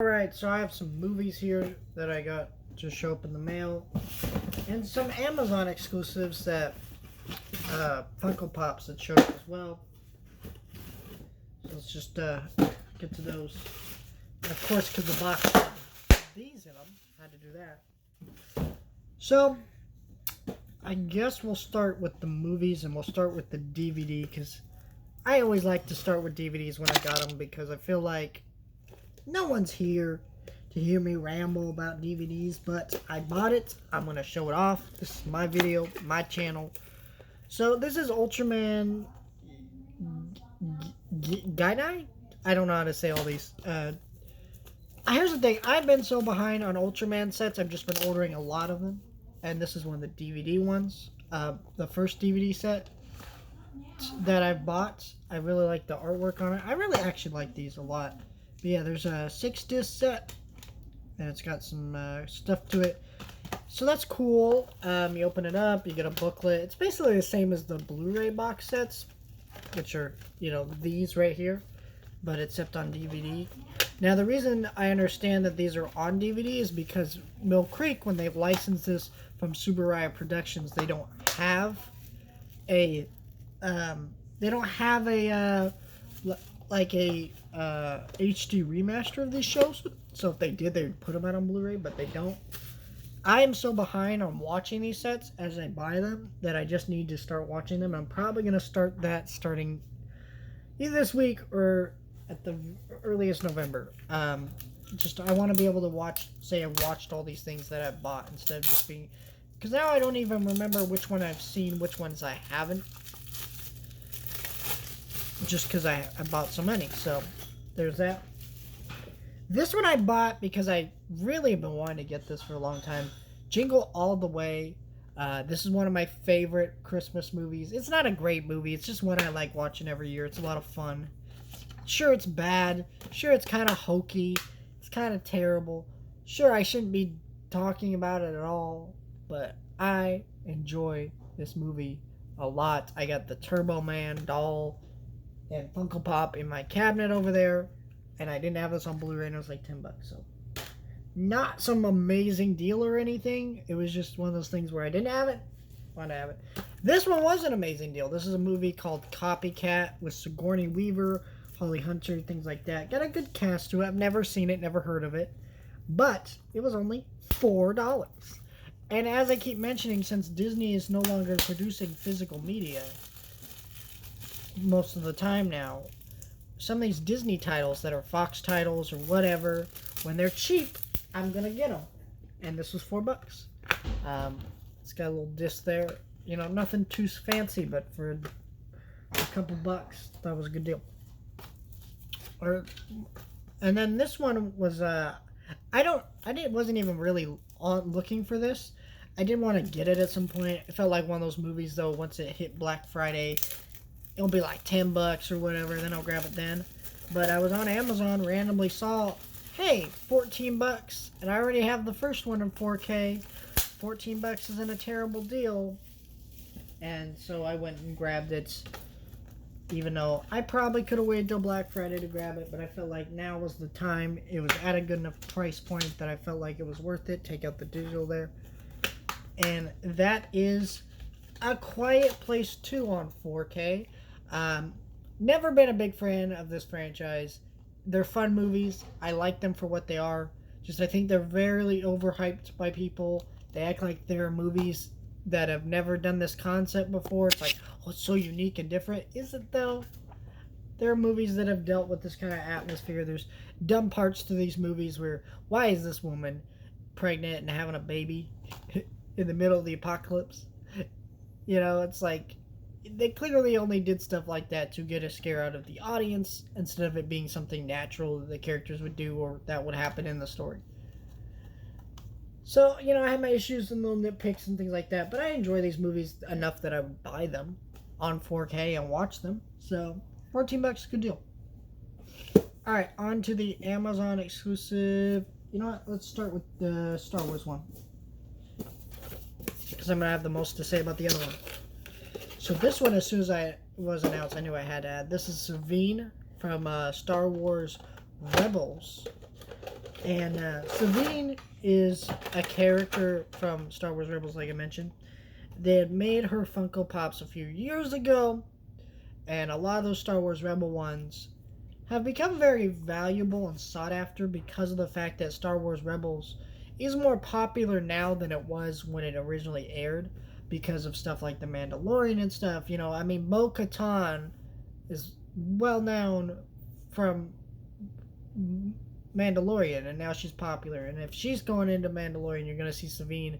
Alright, so I have some movies here that I got to show up in the mail, and some Amazon exclusives that Funko Pops that showed up as well. So let's just get to those. And of course, because the box had these in them, I had to do that. So I guess we'll start with the movies, and we'll start with the DVD, because I always like to start with DVDs when I got them, because I feel like no one's here to hear me ramble about DVDs, but I bought it. I'm going to show it off. This is my video, my channel. So this is Ultraman Gaidai? I don't know how to say all these. Here's the thing. I've been so behind on Ultraman sets. I've just been ordering a lot of them. And this is one of the DVD ones. The first DVD set that I've bought. I really like the artwork on it. I really actually like these a lot. But yeah, there's a 6-disc set, and it's got some stuff to it. So that's cool. You open it up, you get a booklet. It's basically the same as the Blu-ray box sets, which are, these right here, but except on DVD. Now, the reason I understand that these are on DVD is because Mill Creek, when they've licensed this from Subaraya Productions, they don't have a, HD remaster of these shows. So if they did, they would put them out on Blu-ray, but they don't. I am so behind on watching these sets as I buy them that I just need to start watching them. I'm probably going to start that starting either this week or at the earliest November. I want to be able to say I've watched all these things that I've bought instead of just being, because now I don't even remember which one I've seen, which ones I haven't, just because I bought so many. So there's that. This one I bought because I really have been wanting to get this for a long time. Jingle All the Way. This is one of my favorite Christmas movies. It's not a great movie. It's just one I like watching every year. It's a lot of fun. Sure, it's bad. Sure, it's kind of hokey. It's kind of terrible. Sure, I shouldn't be talking about it at all. But I enjoy this movie a lot. I got the Turbo Man doll and Funko Pop in my cabinet over there, and I didn't have this on Blu-ray, and it was like $10, so not some amazing deal or anything. It was just one of those things where I didn't have it, wanted to have it. This one was an amazing deal. This is a movie called Copycat with Sigourney Weaver, Holly Hunter, things like that. Got a good cast to it. I've never seen it, never heard of it, but it was only $4. And as I keep mentioning, since Disney is no longer producing physical media most of the time now, some of these Disney titles that are Fox titles or whatever, when they're cheap, I'm gonna get them. And this was $4. It's got a little disc there, nothing too fancy, but for a couple bucks, that was a good deal. And then this one was wasn't even really looking for this. I did want to get it at some point. It felt like one of those movies though. Once it hit Black Friday, it'll be like $10 or whatever, then I'll grab it then. But I was on Amazon, randomly saw, hey, $14, and I already have the first one in 4K. $14 isn't a terrible deal. And so I went and grabbed it, even though I probably could have waited till Black Friday to grab it, but I felt like now was the time. It was at a good enough price point that I felt like it was worth it. Take out the digital there. And that is A Quiet Place 2 on 4K. Never been a big fan of this franchise. They're fun movies. I like them for what they are. Just I think they're very overhyped by people. They act like they're movies that have never done this concept before. It's like, oh, it's so unique and different. Is it though? There are movies that have dealt with this kind of atmosphere. There's dumb parts to these movies where, why is this woman pregnant and having a baby in the middle of the apocalypse? It's like, they clearly only did stuff like that to get a scare out of the audience instead of it being something natural that the characters would do or that would happen in the story. So, I have my issues and little nitpicks and things like that, but I enjoy these movies enough that I would buy them on 4K and watch them. So, $14, good deal. Alright, on to the Amazon exclusive. You know what? Let's start with the Star Wars one, because I'm going to have the most to say about the other one. So this one, as soon as it was announced, I knew I had to add. This is Savine from Star Wars Rebels. And Sabine is a character from Star Wars Rebels, like I mentioned. They had made her Funko Pops a few years ago, and a lot of those Star Wars Rebel ones have become very valuable and sought after because of the fact that Star Wars Rebels is more popular now than it was when it originally aired because of stuff like The Mandalorian and stuff. You know, I mean, Bo Katan is well known from Mandalorian, and now she's popular. And if she's going into Mandalorian, you're going to see Sabine.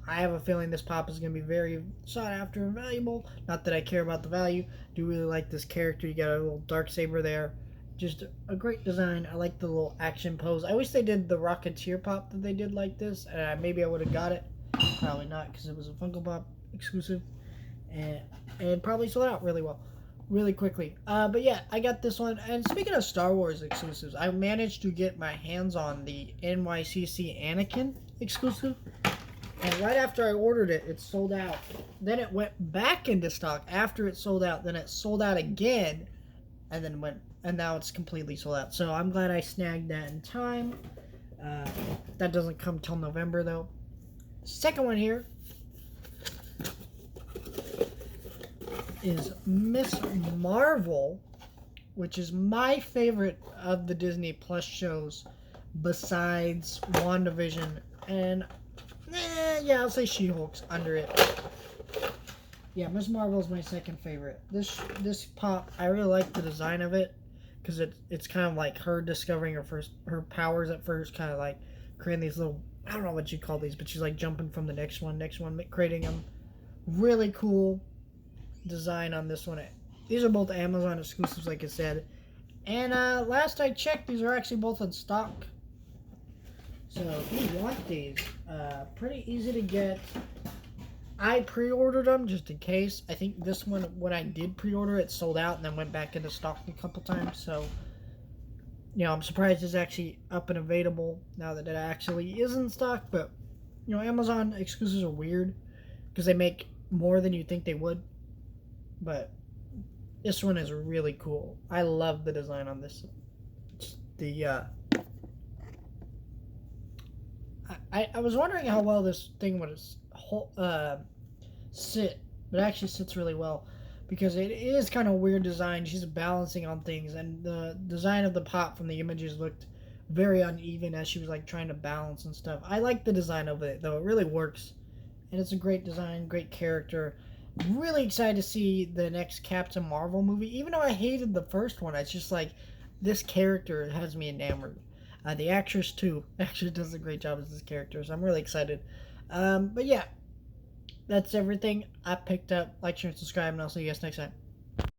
I have a feeling this pop is going to be very sought after and valuable. Not that I care about the value. I do really like this character. You got a little dark saber there. Just a great design. I like the little action pose. I wish they did the Rocketeer pop that they did like this. Maybe I would have got it. Probably not, because it was a Funko Pop exclusive. And probably sold out really well. Really quickly. But yeah, I got this one. And speaking of Star Wars exclusives, I managed to get my hands on the NYCC Anakin exclusive. And right after I ordered it, it sold out. Then it went back into stock after it sold out. Then it sold out again. And now it's completely sold out. So I'm glad I snagged that in time. That doesn't come till November, though. Second one here is Miss Marvel, which is my favorite of the Disney Plus shows besides WandaVision. And, yeah, I'll say She-Hulk's under it. Yeah, Miss Marvel is my second favorite. This pop, I really like the design of it because it's kind of like her discovering her powers at first, kind of like creating these little, I don't know what you call these, but she's like jumping from the next one, creating them. Really cool design on this one. These are both Amazon exclusives, like I said. And last I checked, these are actually both in stock. So if you want these, pretty easy to get. I pre-ordered them just in case. I think this one, when I did pre-order it, sold out and then went back into stock a couple times. So, you know, I'm surprised it's actually up and available now that it actually is in stock. But, you know, Amazon exclusives are weird because they make more than you think they would. But this one is really cool. I love the design on this. I was wondering how well this thing would sit, but it actually sits really well because it is kind of weird design. She's balancing on things, and the design of the pop from the images looked very uneven as she was like trying to balance and stuff. I like the design of it though; it really works, and it's a great design, great character. Really excited to see the next Captain Marvel movie. Even though I hated the first one, it's just like this character has me enamored. The actress too actually does a great job as this character, so I'm really excited. But yeah, that's everything I picked up. Like, share, and subscribe, and I'll see you guys next time.